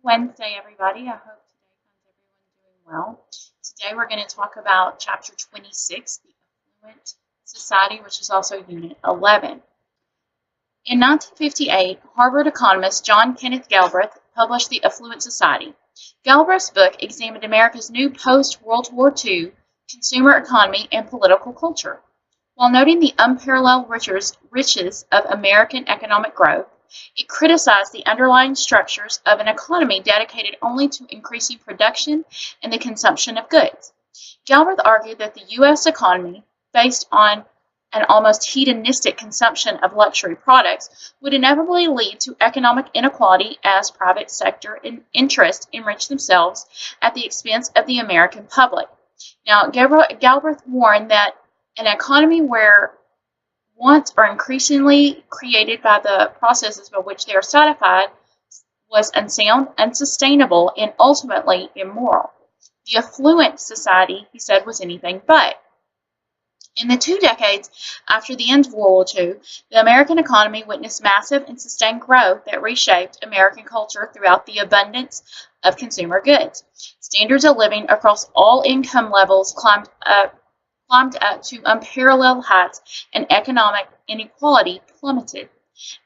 Wednesday, everybody. I hope today finds everyone doing well. Today we're going to talk about Chapter 26, the Affluent Society, which is also Unit 11. In 1958, Harvard economist John Kenneth Galbraith published The Affluent Society. Galbraith's book examined America's new post-World War II consumer economy and political culture. While noting the unparalleled riches of American economic growth, it criticized the underlying structures of an economy dedicated only to increasing production and the consumption of goods. Galbraith argued that the U.S. economy, based on an almost hedonistic consumption of luxury products, would inevitably lead to economic inequality as private sector interests enrich themselves at the expense of the American public. Now, Galbraith warned that an economy where wants are increasingly created by the processes by which they are satisfied was unsound, unsustainable, and ultimately immoral. The affluent society, he said, was anything but. In the 2 decades after the end of World War II, the American economy witnessed massive and sustained growth that reshaped American culture throughout the abundance of consumer goods. Standards of living across all income levels climbed up to unparalleled heights, and economic inequality plummeted.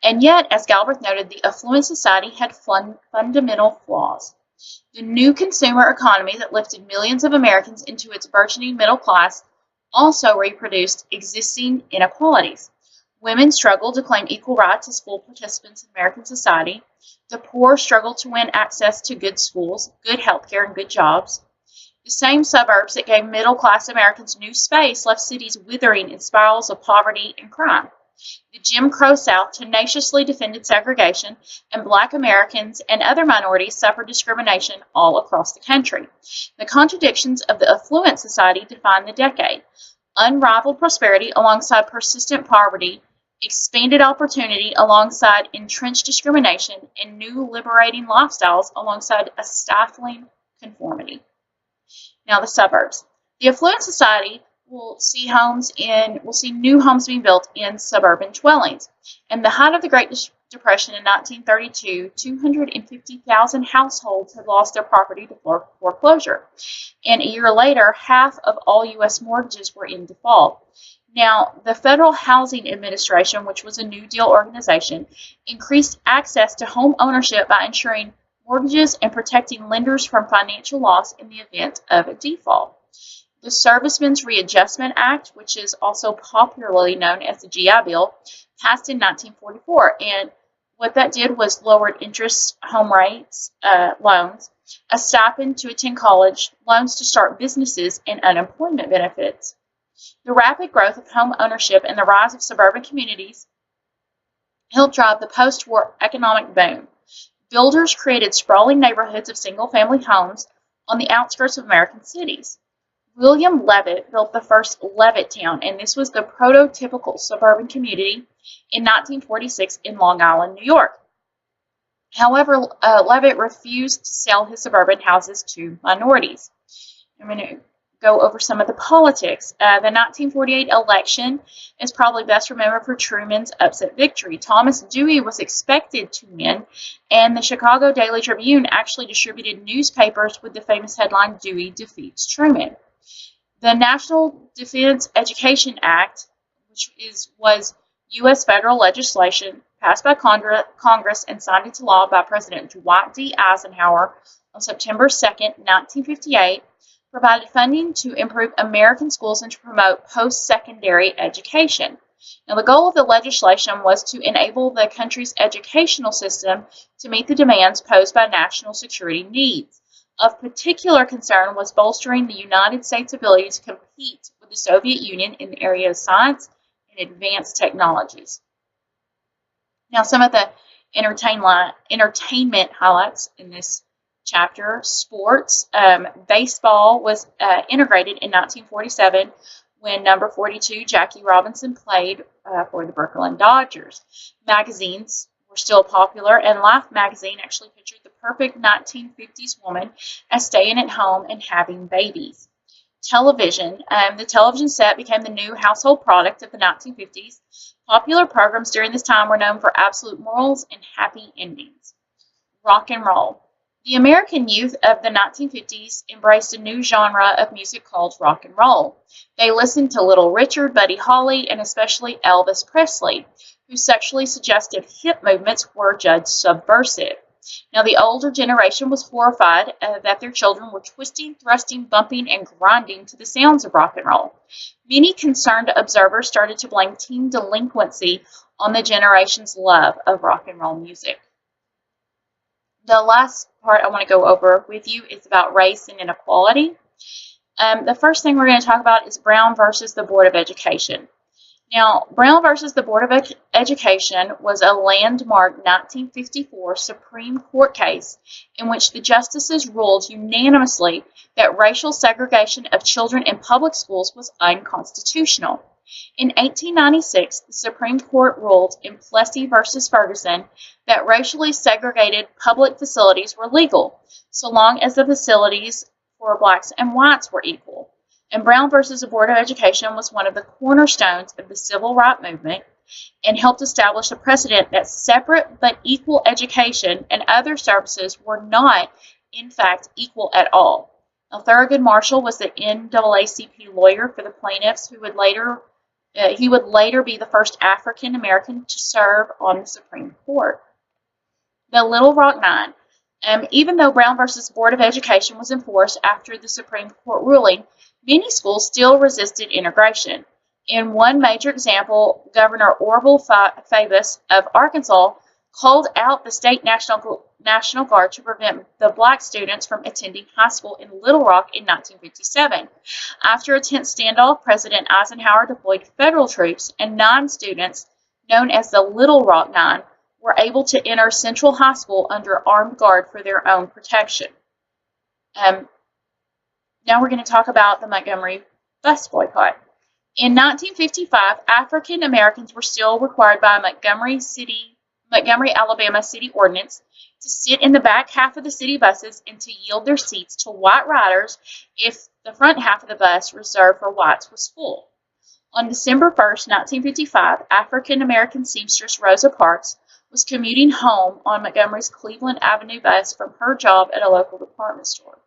And yet, as Galbraith noted, the affluent society had fundamental flaws. The new consumer economy that lifted millions of Americans into its burgeoning middle class also reproduced existing inequalities. Women struggled to claim equal rights as full participants in American society. The poor struggled to win access to good schools, good health care, and good jobs. The same suburbs that gave middle-class Americans new space left cities withering in spirals of poverty and crime. The Jim Crow South tenaciously defended segregation, and Black Americans and other minorities suffered discrimination all across the country. The contradictions of the affluent society defined the decade. Unrivaled prosperity alongside persistent poverty, expanded opportunity alongside entrenched discrimination, and new liberating lifestyles alongside a stifling conformity. Now, the suburbs. The affluent society will see new homes being built in suburban dwellings. In the height of the Great Depression in 1932, 250,000 households had lost their property to foreclosure. And a year later, half of all U.S. mortgages were in default. Now, the Federal Housing Administration, which was a New Deal organization, increased access to home ownership by ensuring mortgages and protecting lenders from financial loss in the event of a default. The Servicemen's Readjustment Act, which is also popularly known as the GI Bill, passed in 1944, and what that did was lowered interest home rates, loans, a stipend to attend college, loans to start businesses, and unemployment benefits. The rapid growth of home ownership and the rise of suburban communities helped drive the post-war economic boom. Builders created sprawling neighborhoods of single-family homes on the outskirts of American cities. William Levitt built the first Levittown, and this was the prototypical suburban community in 1946 in Long Island, New York. However, Levitt refused to sell his suburban houses to minorities. I'm going to go over some of the politics. The 1948 election is probably best remembered for Truman's upset victory. Thomas Dewey was expected to win, and the Chicago Daily Tribune actually distributed newspapers with the famous headline, "Dewey defeats Truman." The National Defense Education Act, which was U.S. federal legislation passed by Congress and signed into law by President Dwight D. Eisenhower on September 2, 1958, provided funding to improve American schools and to promote post-secondary education. Now, the goal of the legislation was to enable the country's educational system to meet the demands posed by national security needs. Of particular concern was bolstering the United States' ability to compete with the Soviet Union in the area of science and advanced technologies. Now, some of the entertainment highlights in this chapter: sports. Baseball was integrated in 1947 when number 42 Jackie Robinson played for the Brooklyn Dodgers. Magazines were still popular, and Life magazine actually pictured the perfect 1950s woman as staying at home and having babies. Television. The television set became the new household product of the 1950s. Popular programs during this time were known for absolute morals and happy endings. Rock and roll. The American youth of the 1950s embraced a new genre of music called rock and roll. They listened to Little Richard, Buddy Holly, and especially Elvis Presley, whose sexually suggestive hip movements were judged subversive. Now, the older generation was horrified that their children were twisting, thrusting, bumping, and grinding to the sounds of rock and roll. Many concerned observers started to blame teen delinquency on the generation's love of rock and roll music. The last part I want to go over with you is about race and inequality. The first thing we're going to talk about is Brown versus the Board of Education. Now, Brown versus the Board of Education was a landmark 1954 Supreme Court case in which the justices ruled unanimously that racial segregation of children in public schools was unconstitutional. In 1896, the Supreme Court ruled in Plessy versus Ferguson that racially segregated public facilities were legal, so long as the facilities for blacks and whites were equal. And Brown versus the Board of Education was one of the cornerstones of the civil rights movement and helped establish a precedent that separate but equal education and other services were not, in fact, equal at all. Now, Thurgood Marshall was the NAACP lawyer for the plaintiffs who would later be the first African American to serve on the Supreme Court. The Little Rock Nine. Even though Brown versus Board of Education was enforced after the Supreme Court ruling, many schools still resisted integration. In one major example, Governor Orville Faubus of Arkansas called out the state National Guard to prevent the black students from attending high school in Little Rock in 1957. After a tense standoff, President Eisenhower deployed federal troops, and 9 students, known as the Little Rock Nine, were able to enter Central High School under armed guard for their own protection. Now we're going to talk about the Montgomery Bus Boycott. In 1955, African Americans were still required by Montgomery, Alabama City Ordinance to sit in the back half of the city buses and to yield their seats to white riders if the front half of the bus reserved for whites was full. On December 1st, 1955, African American seamstress Rosa Parks was commuting home on Montgomery's Cleveland Avenue bus from her job at a local department store.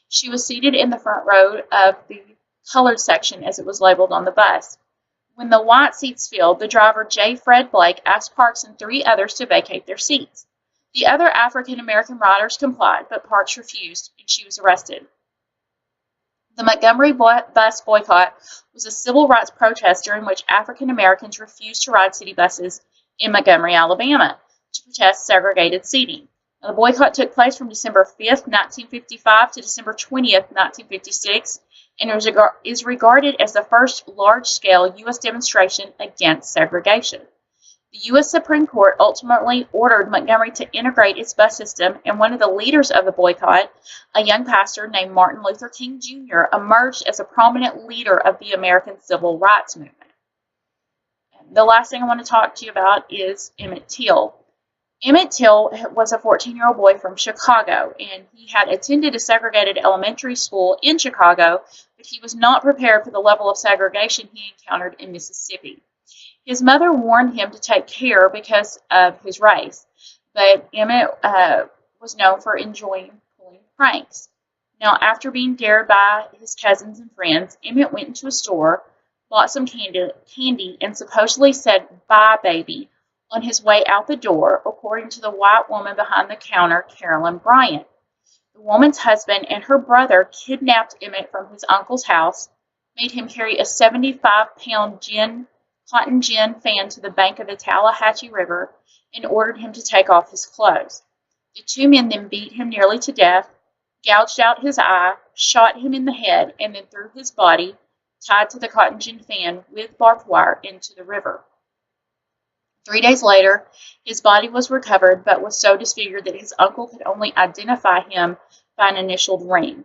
She was seated in the front row of the colored section, as it was labeled on the bus. When the white seats filled, the driver, J. Fred Blake, asked Parks and 3 others to vacate their seats. The other African American riders complied, but Parks refused, and she was arrested. The Montgomery Bus Boycott was a civil rights protest during which African Americans refused to ride city buses in Montgomery, Alabama, to protest segregated seating. Now, the boycott took place from December 5th, 1955 to December 20th, 1956, and is regarded as the first large-scale U.S. demonstration against segregation. The U.S. Supreme Court ultimately ordered Montgomery to integrate its bus system, and one of the leaders of the boycott, a young pastor named Martin Luther King Jr., emerged as a prominent leader of the American Civil Rights Movement. The last thing I want to talk to you about is Emmett Till. Emmett Till was a 14-year-old boy from Chicago, and he had attended a segregated elementary school in Chicago, but he was not prepared for the level of segregation he encountered in Mississippi. His mother warned him to take care because of his race, but Emmett was known for enjoying pulling pranks. Now, after being dared by his cousins and friends, Emmett went into a store, bought some candy, and supposedly said, "Bye, baby," on his way out the door, according to the white woman behind the counter, Carolyn Bryant. The woman's husband and her brother kidnapped Emmett from his uncle's house, made him carry a 75-pound cotton gin fan to the bank of the Tallahatchie River, and ordered him to take off his clothes. The 2 men then beat him nearly to death, gouged out his eye, shot him in the head, and then threw his body, tied to the cotton gin fan with barbed wire, into the river. 3 days later, his body was recovered, but was so disfigured that his uncle could only identify him by an initialed ring.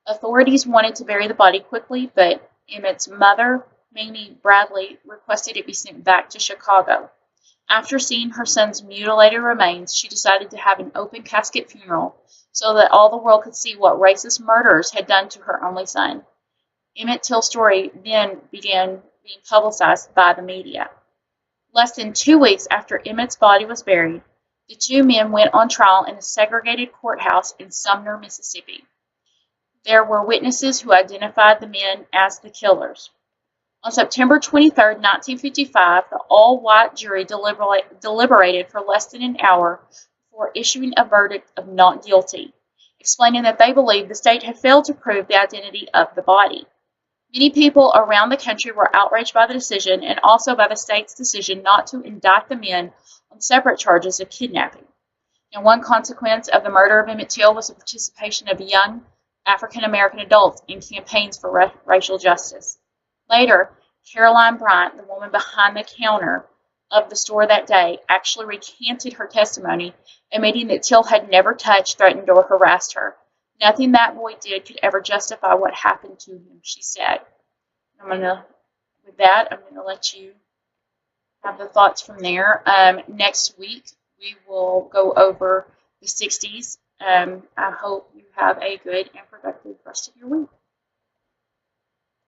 Authorities wanted to bury the body quickly, but Emmett's mother, Mamie Bradley, requested it be sent back to Chicago. After seeing her son's mutilated remains, she decided to have an open casket funeral so that all the world could see what racist murderers had done to her only son. Emmett Till's story then began being publicized by the media. Less than 2 weeks after Emmett's body was buried, The two men went on trial in a segregated courthouse in Sumner, Mississippi. There were witnesses who identified the men as the killers. On September 23, 1955, the all-white jury deliberated for less than an hour before issuing a verdict of not guilty, explaining that they believed the state had failed to prove the identity of the body. Many people around the country were outraged by the decision and also by the state's decision not to indict the men on separate charges of kidnapping. And one consequence of the murder of Emmett Till was the participation of young African-American adults in campaigns for racial justice. Later, Caroline Bryant, the woman behind the counter of the store that day, actually recanted her testimony, admitting that Till had never touched, threatened, or harassed her. Nothing that boy did could ever justify what happened to him, she said. With that, I'm going to let you have the thoughts from there. Next week, we will go over the 60s. I hope you have a good and productive rest of your week.